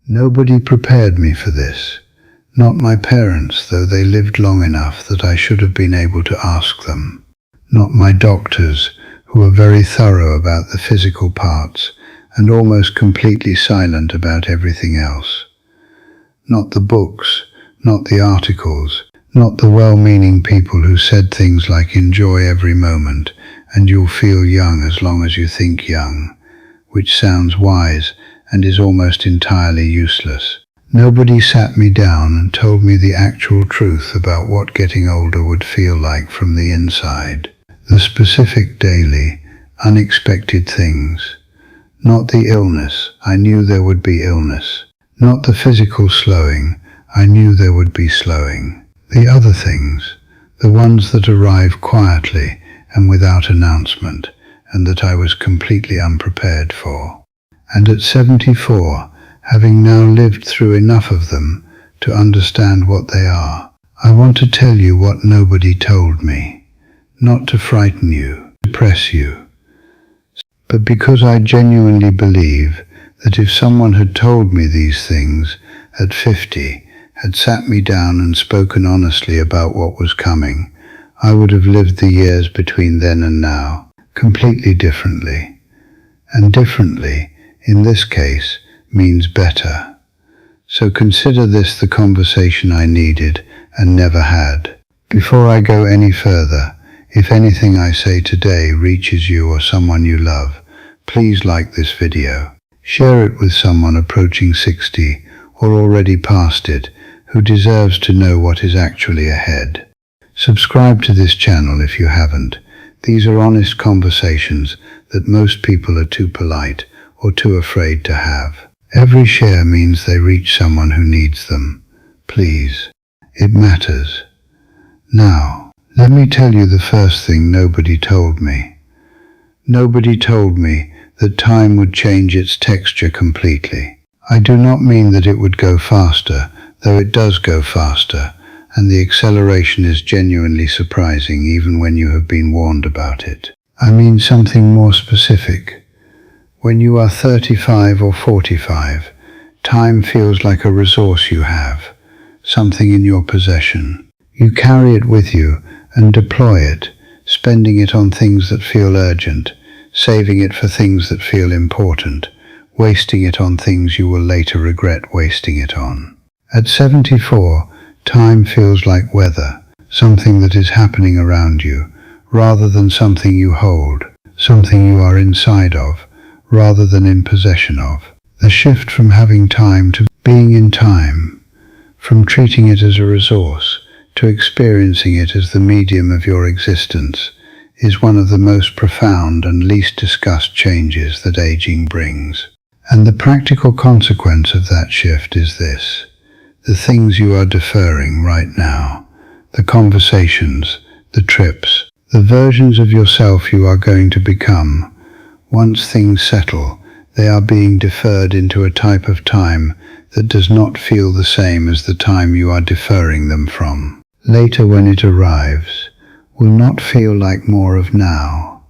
Nobody prepared me for this. Not my parents, though they lived long enough that I should have been able to ask them. Not my doctors, who were very thorough about the physical parts and almost completely silent about everything else. Not the books, not the articles, not the well-meaning people who said things like enjoy every moment and you'll feel young as long as you think young, which sounds wise and is almost entirely useless. Nobody sat me down and told me the actual truth about what getting older would feel like from the inside. The specific daily, unexpected things. Not the illness, I knew there would be illness. Not the physical slowing, I knew there would be slowing. The other things, the ones that arrive quietly and without announcement, and that I was completely unprepared for. And at 74, having now lived through enough of them to understand what they are, I want to tell you what nobody told me. Not to frighten you, depress you, but because I genuinely believe that if someone had told me these things at 50, had sat me down and spoken honestly about what was coming, I would have lived the years between then and now completely differently. And differently, in this case, means better. So consider this the conversation I needed and never had. Before I go any further, if anything I say today reaches you or someone you love, please like this video. Share it with someone approaching 60 or already past it who deserves to know what is actually ahead. Subscribe to this channel if you haven't. These are honest conversations that most people are too polite or too afraid to have. Every share means they reach someone who needs them. Please, it matters. Now, let me tell you the first thing nobody told me. Nobody told me that time would change its texture completely. I do not mean that it would go faster, though it does go faster, and the acceleration is genuinely surprising even when you have been warned about it. I mean something more specific. When you are 35 or 45, time feels like a resource you have, something in your possession. You carry it with you and deploy it, spending it on things that feel urgent, saving it for things that feel important, wasting it on things you will later regret wasting it on. At 74, time feels like weather, something that is happening around you, rather than something you hold, something you are inside of, rather than in possession of. The shift from having time to being in time, from treating it as a resource to experiencing it as the medium of your existence, is one of the most profound and least discussed changes that aging brings. And the practical consequence of that shift is this: the things you are deferring right now, the conversations, the trips, the versions of yourself you are going to become. Once things settle, they are being deferred into a type of time that does not feel the same as the time you are deferring them from. Later, when it arrives, will not feel like more of now.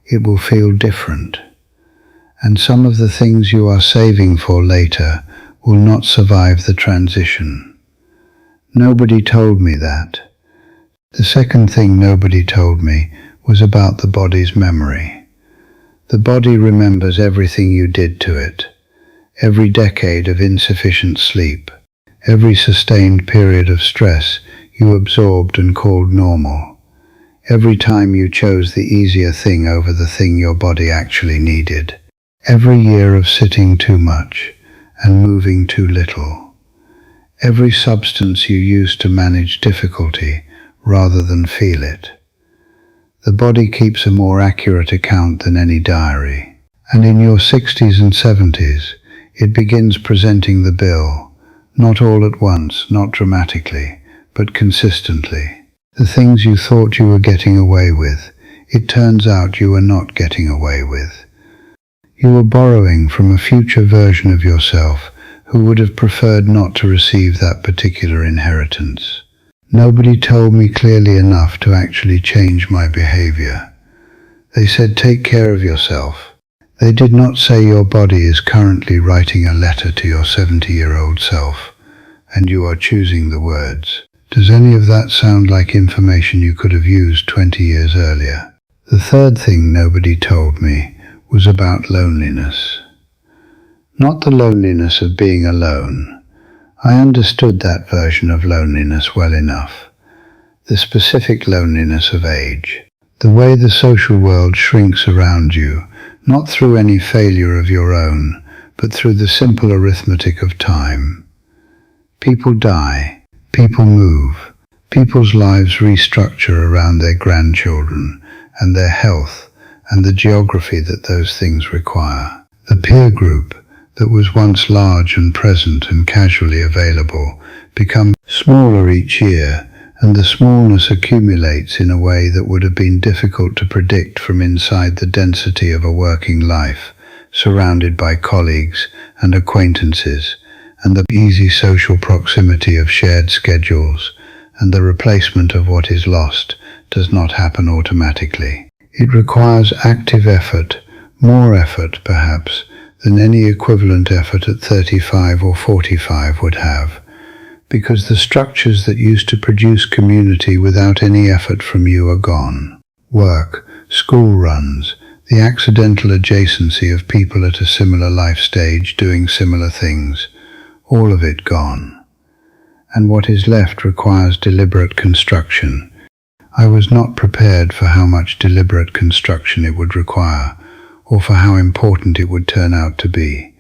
It will feel different. And some of the things you are saving for later will not survive the transition. Nobody told me that. The second thing nobody told me was about the body's memory. The body remembers everything you did to it. Every decade of insufficient sleep, every sustained period of stress you absorbed and called normal. Every time you chose the easier thing over the thing your body actually needed. Every year of sitting too much and moving too little. Every substance you used to manage difficulty rather than feel it. The body keeps a more accurate account than any diary. And in your 60s and 70s, it begins presenting the bill, not all at once, not dramatically, but consistently. The things you thought you were getting away with, it turns out you were not getting away with. You were borrowing from a future version of yourself who would have preferred not to receive that particular inheritance. Nobody told me clearly enough to actually change my behavior. They said, take care of yourself. They did not say your body is currently writing a letter to your 70-year-old self, and you are choosing the words. Does any of that sound like information you could have used 20 years earlier? The third thing nobody told me was about loneliness. Not the loneliness of being alone. I understood that version of loneliness well enough. The specific loneliness of age. The way the social world shrinks around you, not through any failure of your own, but through the simple arithmetic of time. People die, people move, people's lives restructure around their grandchildren and their health and the geography that those things require. The peer group that was once large and present and casually available becomes smaller each year, and the smallness accumulates in a way that would have been difficult to predict from inside the density of a working life, surrounded by colleagues and acquaintances, and the easy social proximity of shared schedules, and the replacement of what is lost does not happen automatically. It requires active effort, more effort perhaps, than any equivalent effort at 35 or 45 would have, because the structures that used to produce community without any effort from you are gone. Work, school runs, the accidental adjacency of people at a similar life stage doing similar things, all of it gone. And what is left requires deliberate construction. I was not prepared for how much deliberate construction it would require, or for how important it would turn out to be.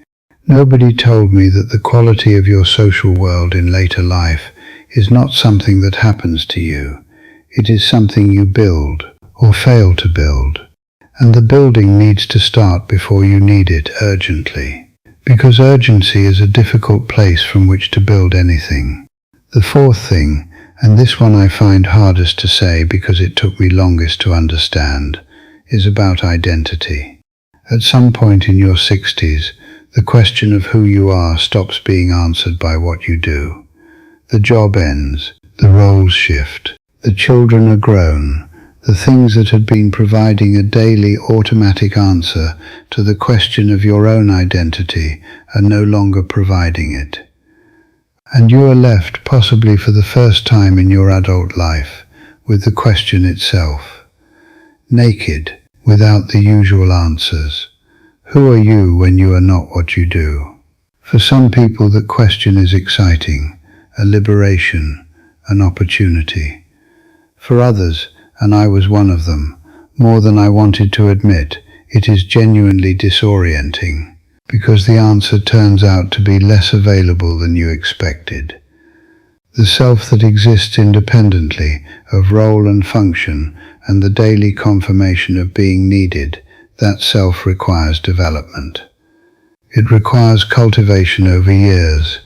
Nobody told me that the quality of your social world in later life is not something that happens to you. It is something you build, or fail to build. And the building needs to start before you need it urgently. Because urgency is a difficult place from which to build anything. The fourth thing, and this one I find hardest to say because it took me longest to understand, is about identity. At some point in your 60s, the question of who you are stops being answered by what you do. The job ends, the roles shift, the children are grown, the things that had been providing a daily automatic answer to the question of your own identity are no longer providing it. And you are left, possibly for the first time in your adult life, with the question itself. Naked, without the usual answers. Who are you when you are not what you do? For some people that question is exciting, a liberation, an opportunity. For others, and I was one of them, more than I wanted to admit, it is genuinely disorienting, because the answer turns out to be less available than you expected. The self that exists independently of role and function and the daily confirmation of being needed, that self requires development. It requires cultivation over years,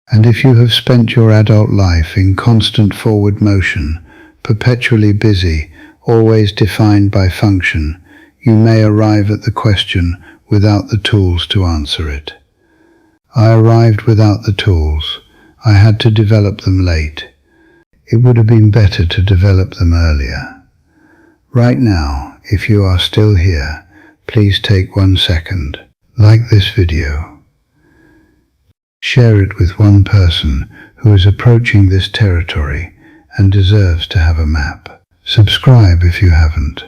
and if you have spent your adult life in constant forward motion, perpetually busy, always defined by function, you may arrive at the question without the tools to answer it. I arrived without the tools. I had to develop them late. It would have been better to develop them earlier. Right now, if you are still here, please take 1 second, like this video. Share it with one person who is approaching this territory and deserves to have a map. Subscribe if you haven't.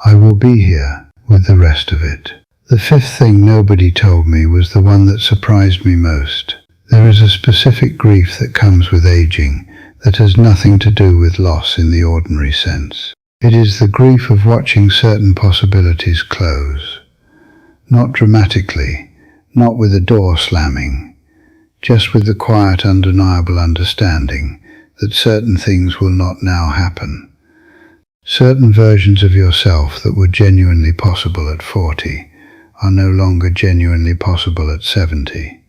I will be here with the rest of it. The fifth thing nobody told me was the one that surprised me most. There is a specific grief that comes with aging that has nothing to do with loss in the ordinary sense. It is the grief of watching certain possibilities close. Not dramatically, not with a door slamming, just with the quiet, undeniable understanding that certain things will not now happen. Certain versions of yourself that were genuinely possible at 40 are no longer genuinely possible at 70.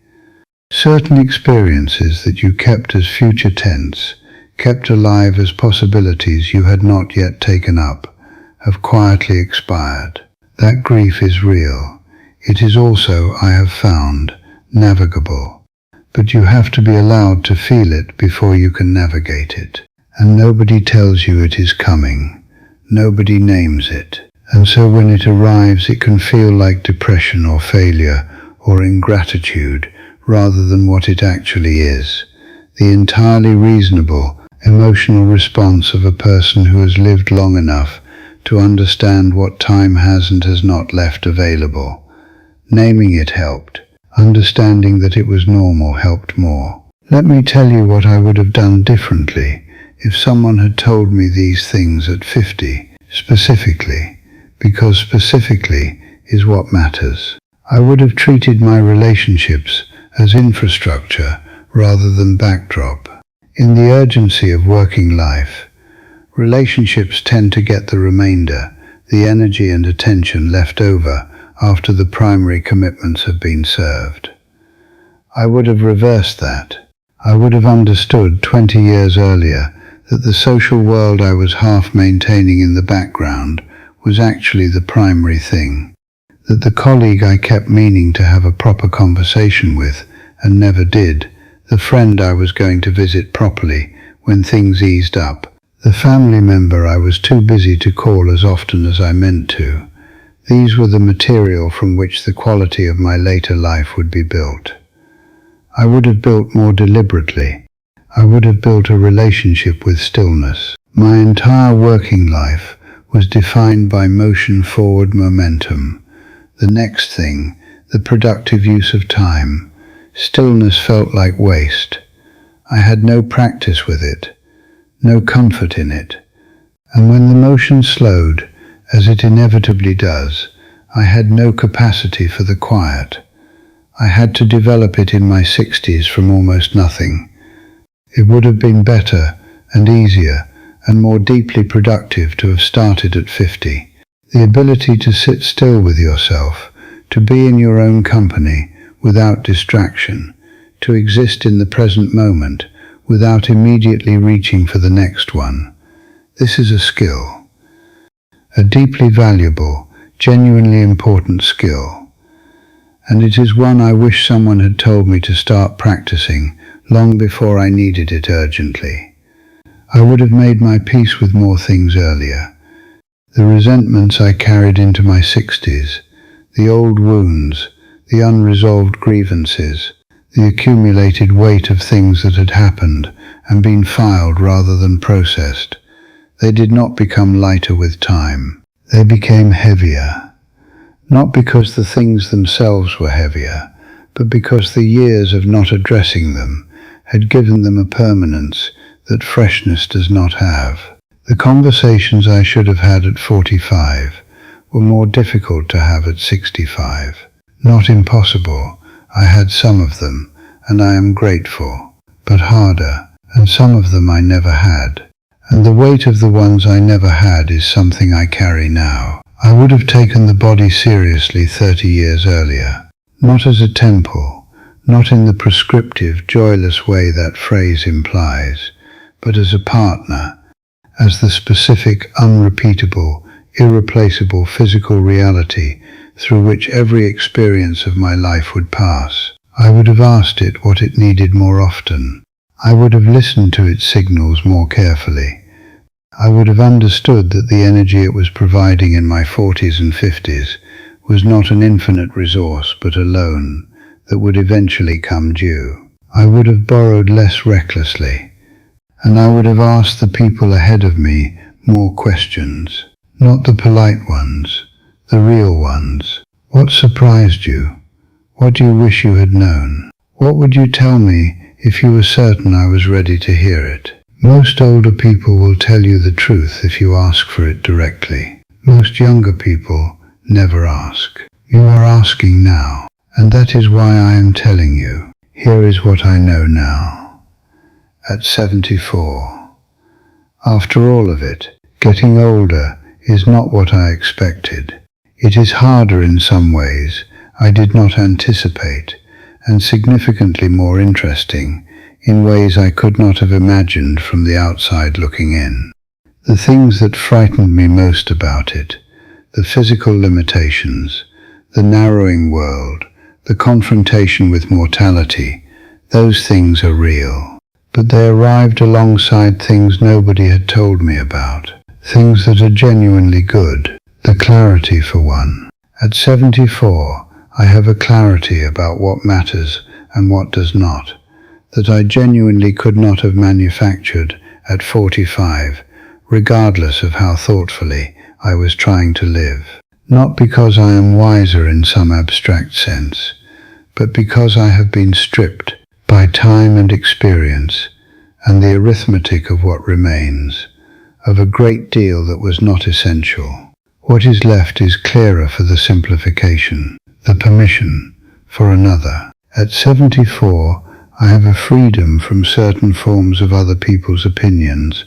Certain experiences that you kept as future tense, kept alive as possibilities you had not yet taken up, have quietly expired. That grief is real. It is also, I have found, navigable. But you have to be allowed to feel it before you can navigate it. And nobody tells you it is coming. Nobody names it. And so when it arrives, it can feel like depression or failure or ingratitude rather than what it actually is. The entirely reasonable, emotional response of a person who has lived long enough to understand what time has and has not left available. Naming it helped. Understanding that it was normal helped more. Let me tell you what I would have done differently if someone had told me these things at 50, specifically, because specifically is what matters. I would have treated my relationships as infrastructure rather than backdrop. In the urgency of working life, relationships tend to get the remainder, the energy and attention left over after the primary commitments have been served. I would have reversed that. I would have understood 20 years earlier that the social world I was half maintaining in the background was actually the primary thing. That the colleague I kept meaning to have a proper conversation with and never did, the friend I was going to visit properly when things eased up, the family member I was too busy to call as often as I meant to. These were the material from which the quality of my later life would be built. I would have built more deliberately. I would have built a relationship with stillness. My entire working life was defined by motion forward momentum. The next thing, the productive use of time. Stillness felt like waste. I had no practice with it, no comfort in it. And when the motion slowed, as it inevitably does, I had no capacity for the quiet. I had to develop it in my 60s from almost nothing. It would have been better and easier and more deeply productive to have started at 50. The ability to sit still with yourself, to be in your own company without distraction, to exist in the present moment without immediately reaching for the next one. This is a skill. A deeply valuable, genuinely important skill. And it is one I wish someone had told me to start practicing long before I needed it urgently. I would have made my peace with more things earlier. The resentments I carried into my 60s, the old wounds, the unresolved grievances, the accumulated weight of things that had happened and been filed rather than processed. They did not become lighter with time. They became heavier. Not because the things themselves were heavier, but because the years of not addressing them had given them a permanence that freshness does not have. The conversations I should have had at 45 were more difficult to have at 65. Not impossible. I had some of them, and I am grateful, but harder, and some of them I never had. And the weight of the ones I never had is something I carry now. I would have taken the body seriously 30 years earlier, not as a temple, not in the prescriptive, joyless way that phrase implies, but as a partner, as the specific, unrepeatable, irreplaceable physical reality through which every experience of my life would pass. I would have asked it what it needed more often. I would have listened to its signals more carefully. I would have understood that the energy it was providing in my 40s and 50s was not an infinite resource but a loan that would eventually come due. I would have borrowed less recklessly, and I would have asked the people ahead of me more questions, not the polite ones, the real ones. What surprised you? What do you wish you had known? What would you tell me if you were certain I was ready to hear it? Most older people will tell you the truth if you ask for it directly. Most younger people never ask. You are asking now, and that is why I am telling you. Here is what I know now. At 74. After all of it, getting older is not what I expected. It is harder in some ways I did not anticipate, and significantly more interesting in ways I could not have imagined from the outside looking in. The things that frightened me most about it, the physical limitations, the narrowing world, the confrontation with mortality, those things are real. But they arrived alongside things nobody had told me about, things that are genuinely good. the clarity for one. At 74, I have a clarity about what matters and what does not, that I genuinely could not have manufactured at 45, regardless of how thoughtfully I was trying to live. Not because I am wiser in some abstract sense, but because I have been stripped by time and experience and the arithmetic of what remains, of a great deal that was not essential. What is left is clearer for the simplification, the permission for another. At 74, I have a freedom from certain forms of other people's opinions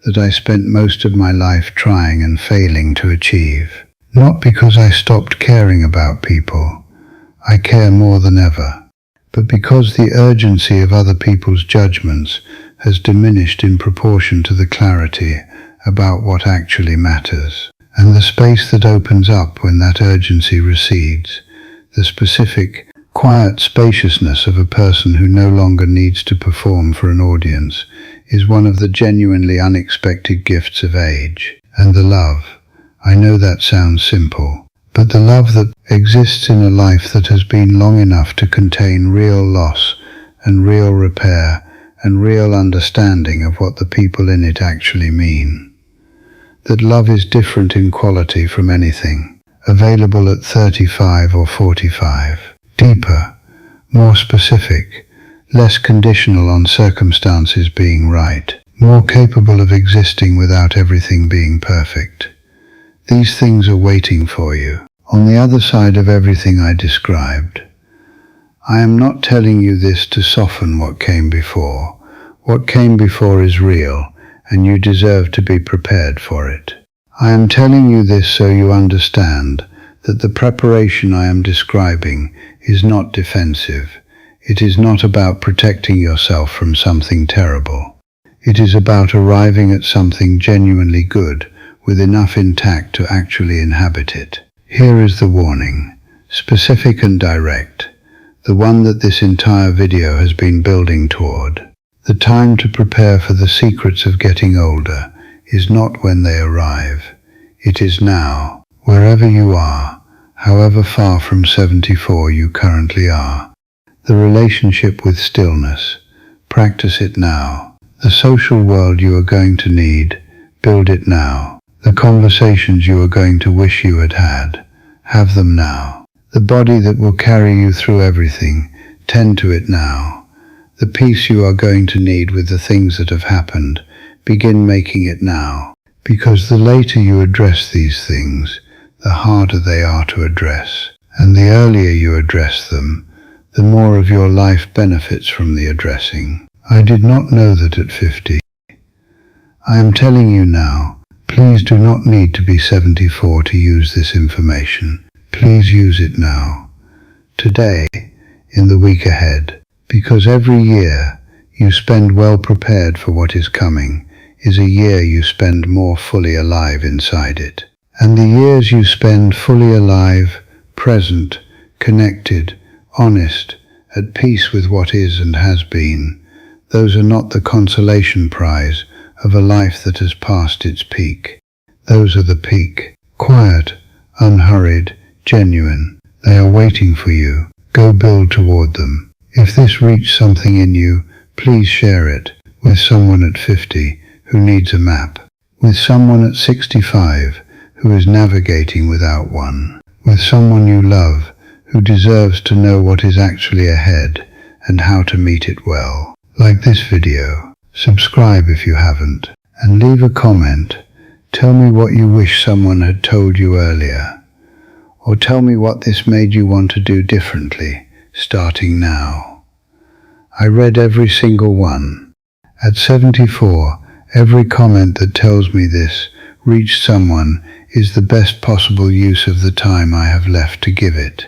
that I spent most of my life trying and failing to achieve. Not because I stopped caring about people, I care more than ever, but because the urgency of other people's judgments has diminished in proportion to the clarity about what actually matters. And the space that opens up when that urgency recedes, the specific, quiet spaciousness of a person who no longer needs to perform for an audience, is one of the genuinely unexpected gifts of age. And the love, I know that sounds simple, but the love that exists in a life that has been long enough to contain real loss and real repair and real understanding of what the people in it actually mean. That love is different in quality from anything available at 35 or 45. Deeper, more specific, less conditional on circumstances being right, more capable of existing without everything being perfect. These things are waiting for you, on the other side of everything I described. I am not telling you this to soften what came before. What came before is real, and you deserve to be prepared for it. I am telling you this so you understand that the preparation I am describing is not defensive. It is not about protecting yourself from something terrible. It is about arriving at something genuinely good, with enough intact to actually inhabit it. Here is the warning, specific and direct, the one that this entire video has been building toward. The time to prepare for the secrets of getting older is not when they arrive. It is now, wherever you are, however far from 74 you currently are. The relationship with stillness, practice it now. The social world you are going to need, build it now. The conversations you are going to wish you had had, have them now. The body that will carry you through everything, tend to it now. The peace you are going to need with the things that have happened, begin making it now. Because the later you address these things, the harder they are to address. And the earlier you address them, the more of your life benefits from the addressing. I did not know that at 50. I am telling you now, please do not need to be 74 to use this information. Please use it now. Today, in the week ahead. Because every year you spend well prepared for what is coming is a year you spend more fully alive inside it. And the years you spend fully alive, present, connected, honest, at peace with what is and has been, those are not the consolation prize of a life that has passed its peak. Those are the peak. Quiet, unhurried, genuine. They are waiting for you. Go build toward them. If this reached something in you, please share it with someone at 50 who needs a map, with someone at 65 who is navigating without one, with someone you love who deserves to know what is actually ahead and how to meet it well. Like this video, subscribe if you haven't, and leave a comment. Tell me what you wish someone had told you earlier, or tell me what this made you want to do differently, starting now. I read every single one. At 74, every comment that tells me this reached someone is the best possible use of the time I have left to give it.